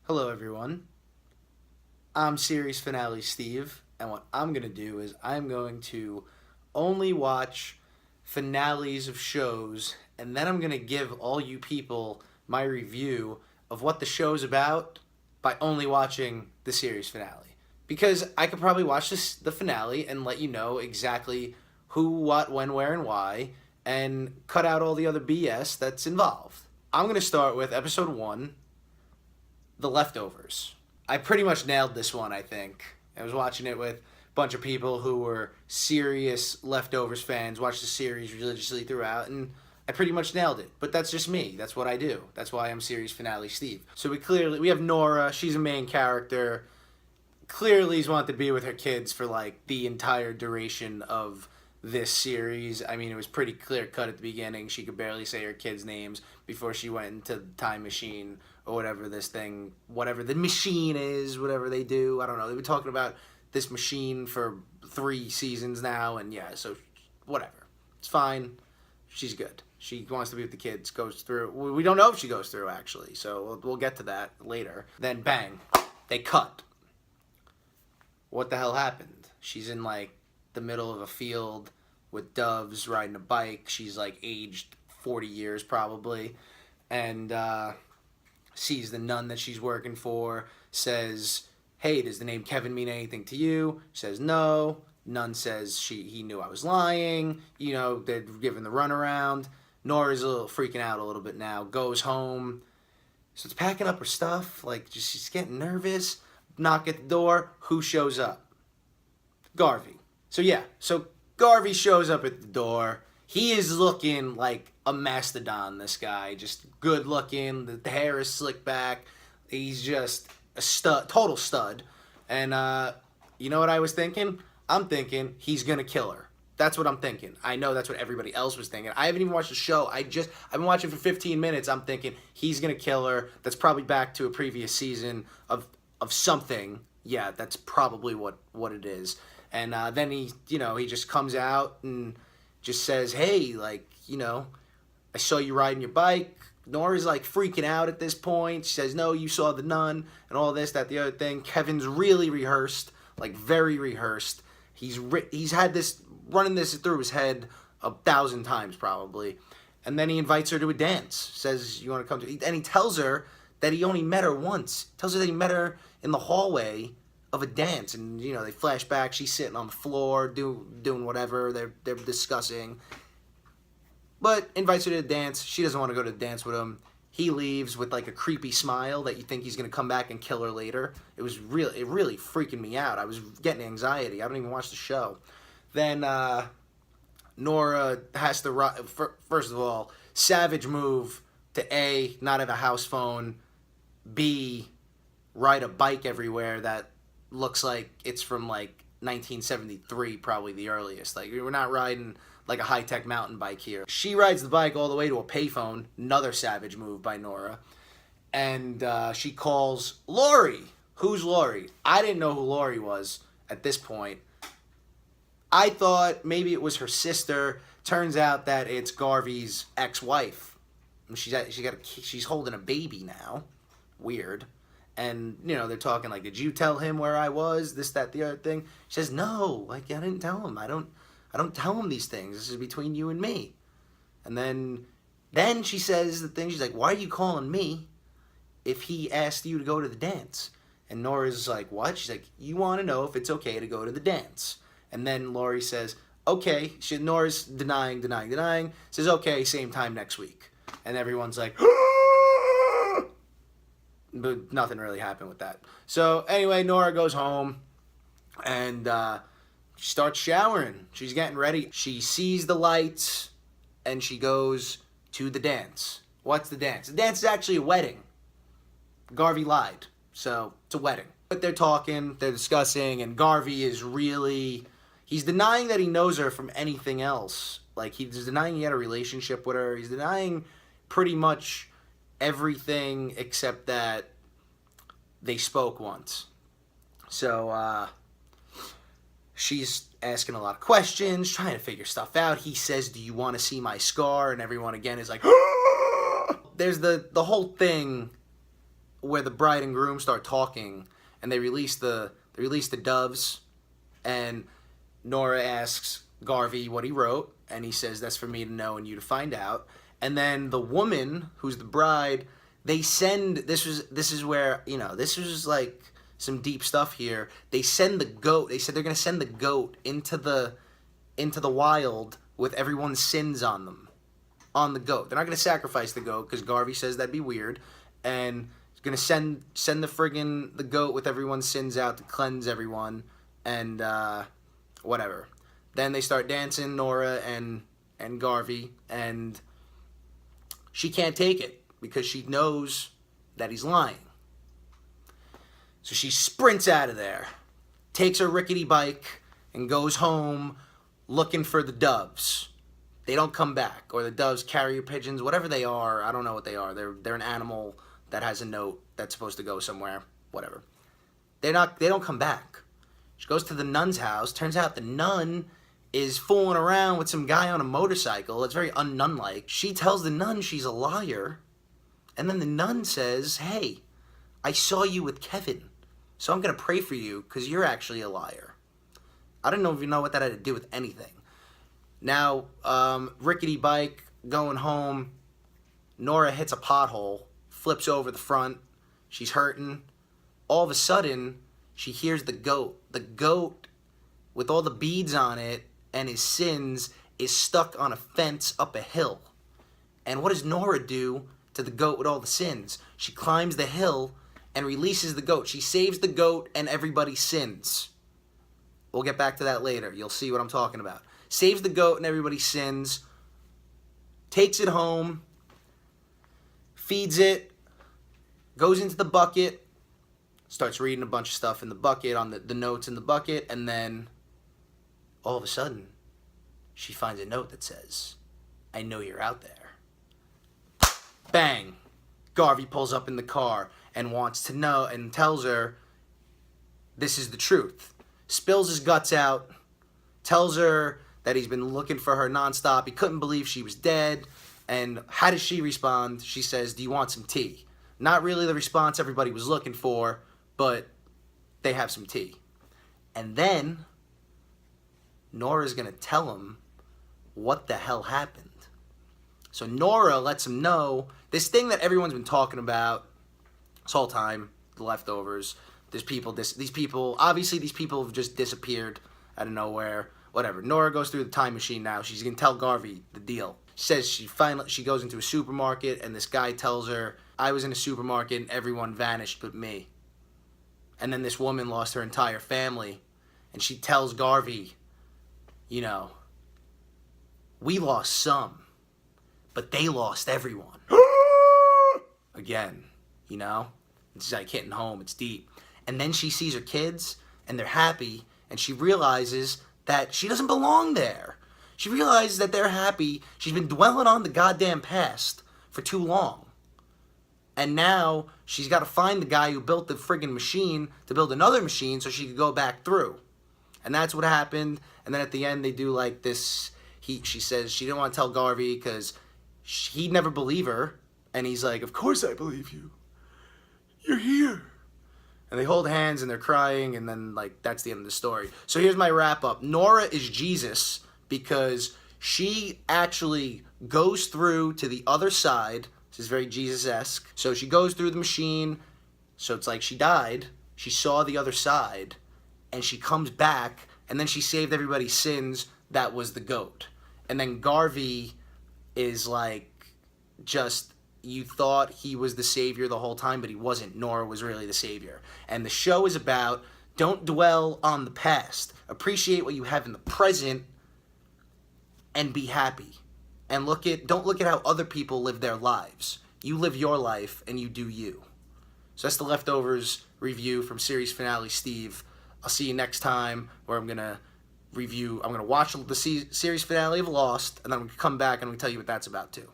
Hello, everyone. I'm series finale Steve, and what I'm going to do is I'm going to only watch finales of shows, and then I'm going to give all you people my review of what the show's about by only watching the series finale. Because I could probably watch the finale and let you know exactly who, what, when, where, and why, and cut out all the other BS that's involved. I'm going to start with episode 1, The Leftovers. I pretty much nailed this one, I think. I was watching it with a bunch of people who were serious Leftovers fans, watched the series religiously throughout, and I pretty much nailed it. But that's just me. That's what I do. That's why I'm series finale Steve. So we have Nora. She's a main character. Clearly, he's wanted to be with her kids for like the entire duration of this series. I mean, it was pretty clear cut at the beginning. She could barely say her kids' names before she went into the time machine or whatever this thing, whatever the machine is, whatever they do. I don't know. They've been talking about this machine for 3 seasons now, and yeah, so whatever. It's fine. She's good. She wants to be with the kids, goes through. We don't know if she goes through, actually, so we'll get to that later. Then, bang, they cut. What the hell happened? She's in, like, the middle of a field with doves riding a bike. She's, like, aged 40 years, probably, and, sees the nun that she's working for, says, hey, does the name Kevin mean anything to you? She says no. Nun says he knew I was lying. You know, they're giving the runaround. Nora's a little freaking out a little bit now. Goes home. So it's packing up her stuff. Like, she's getting nervous. Knock at the door. Who shows up? Garvey. So Garvey shows up at the door. He is looking like a mastodon, this guy. Just good looking. The hair is slicked back. He's just a stud, total stud. And you know what I was thinking? I'm thinking he's going to kill her. That's what I'm thinking. I know that's what everybody else was thinking. I haven't even watched the show. I've been watching for 15 minutes. I'm thinking he's going to kill her. That's probably back to a previous season of something. Yeah, that's probably what it is. And then he just comes out and just says, hey, like, I saw you riding your bike. Nora's like freaking out at this point. She says, no, you saw the nun and all this, that, the other thing. Kevin's really rehearsed, like very rehearsed. He's had this, running this through his head 1,000 times probably. And then he invites her to a dance. Says, you want to come to, and he tells her that he only met her once. Tells her that he met her in the hallway of a dance, and they flash back. She's sitting on the floor doing whatever they're discussing, but invites her to the dance. She doesn't want to go to the dance with him. He leaves with like a creepy smile that you think he's gonna come back and kill her later. It really freaking me out. I was getting anxiety. I don't even watch the show. Then Nora has to first of all, savage move to A, not have a house phone, B, ride a bike everywhere that looks like it's from like 1973, probably the earliest. Like, we're not riding like a high-tech mountain bike here. She rides the bike all the way to a payphone, another savage move by Nora, and she calls Lori. Who's Lori? I didn't know who Lori was at this point. I thought maybe it was her sister. Turns out that it's Garvey's ex-wife. She's holding a baby now. Weird. And, they're talking like, did you tell him where I was? This, that, the other thing. She says, no, like, I didn't tell him. I don't tell him these things. This is between you and me. And then she says the thing. She's like, why are you calling me if he asked you to go to the dance? And Nora's like, what? She's like, you want to know if it's okay to go to the dance. And then Lori says, okay. Nora's denying. Says, okay, same time next week. And everyone's like, but nothing really happened with that. So anyway, Nora goes home and she starts showering. She's getting ready. She sees the lights and she goes to the dance. What's the dance? The dance is actually a wedding. Garvey lied. So it's a wedding. But they're talking, they're discussing, and Garvey is he's denying that he knows her from anything else. Like, he's denying he had a relationship with her. He's denying pretty much everything except that they spoke once. So she's asking a lot of questions, trying to figure stuff out. He says, do you want to see my scar? And everyone again is like, there's the whole thing where the bride and groom start talking, and they release the doves, and Nora asks Garvey what he wrote, and he says that's for me to know and you to find out. And then the woman who's the bride, they send this is where, you know, this was like some deep stuff here. They send the goat. They said they're gonna send the goat into the wild with everyone's sins on them, on the goat. They're not gonna sacrifice the goat because Garvey says that'd be weird, and he's gonna send the goat with everyone's sins out to cleanse everyone, and whatever. Then they start dancing, Nora and Garvey, and she can't take it because she knows that he's lying. So she sprints out of there, takes her rickety bike, and goes home looking for the doves. They don't come back, or the doves, carrier pigeons, whatever they are. I don't know what they are. They're an animal that has a note that's supposed to go somewhere. Whatever. They don't come back. She goes to the nun's house. Turns out the nun is fooling around with some guy on a motorcycle. It's very un-nun-like. She tells the nun she's a liar, and then the nun says, "Hey, I saw you with Kevin, so I'm gonna pray for you because you're actually a liar." I don't know if you know what that had to do with anything. Now, rickety bike, going home, Nora hits a pothole, flips over the front, she's hurting. All of a sudden, she hears the goat. The goat, with all the beads on it and his sins, is stuck on a fence up a hill. And what does Nora do to the goat with all the sins? She climbs the hill and releases the goat. She saves the goat and everybody's sins. We'll get back to that later. You'll see what I'm talking about. Saves the goat and everybody's sins, takes it home, feeds it, goes into the bucket, starts reading a bunch of stuff in the bucket, on the notes in the bucket, and then all of a sudden, she finds a note that says, "I know you're out there." Bang! Garvey pulls up in the car and wants to know, and tells her this is the truth. Spills his guts out, tells her that he's been looking for her nonstop. He couldn't believe she was dead. And how does she respond? She says, "Do you want some tea?" Not really the response everybody was looking for, but they have some tea. And then Nora's going to tell him what the hell happened. So Nora lets him know this thing that everyone's been talking about this whole time, the leftovers. These people obviously these people have just disappeared out of nowhere. Whatever. Nora goes through the time machine now. She's going to tell Garvey the deal. She says she goes into a supermarket, and this guy tells her, "I was in a supermarket and everyone vanished but me." And then this woman lost her entire family, and she tells Garvey, you know, "We lost some, but they lost everyone." Again, you know? It's like hitting home. It's deep. And then she sees her kids, and they're happy, and she realizes that she doesn't belong there. She realizes that they're happy. She's been dwelling on the goddamn past for too long. And now she's got to find the guy who built the friggin' machine to build another machine so she could go back through. And that's what happened. And then at the end, they do like this. She says she didn't want to tell Garvey because he'd never believe her. And he's like, "Of course I believe you. You're here." And they hold hands and they're crying. And then, like, that's the end of the story. So here's my wrap up. Nora is Jesus because she actually goes through to the other side. This is very Jesus-esque. So she goes through the machine. So it's like she died. She saw the other side. And she comes back, and then she saved everybody's sins. That was the goat. And then Garvey is like, just, you thought he was the savior the whole time, but he wasn't. Nora was really the savior. And the show is about, don't dwell on the past. Appreciate what you have in the present, and be happy. And don't look at how other people live their lives. You live your life, and you do you. So that's the Leftovers review from series finale Steve. I'll see you next time, where I'm going to watch the series finale of Lost, and then I'm going to come back and I'm going to tell you what that's about too.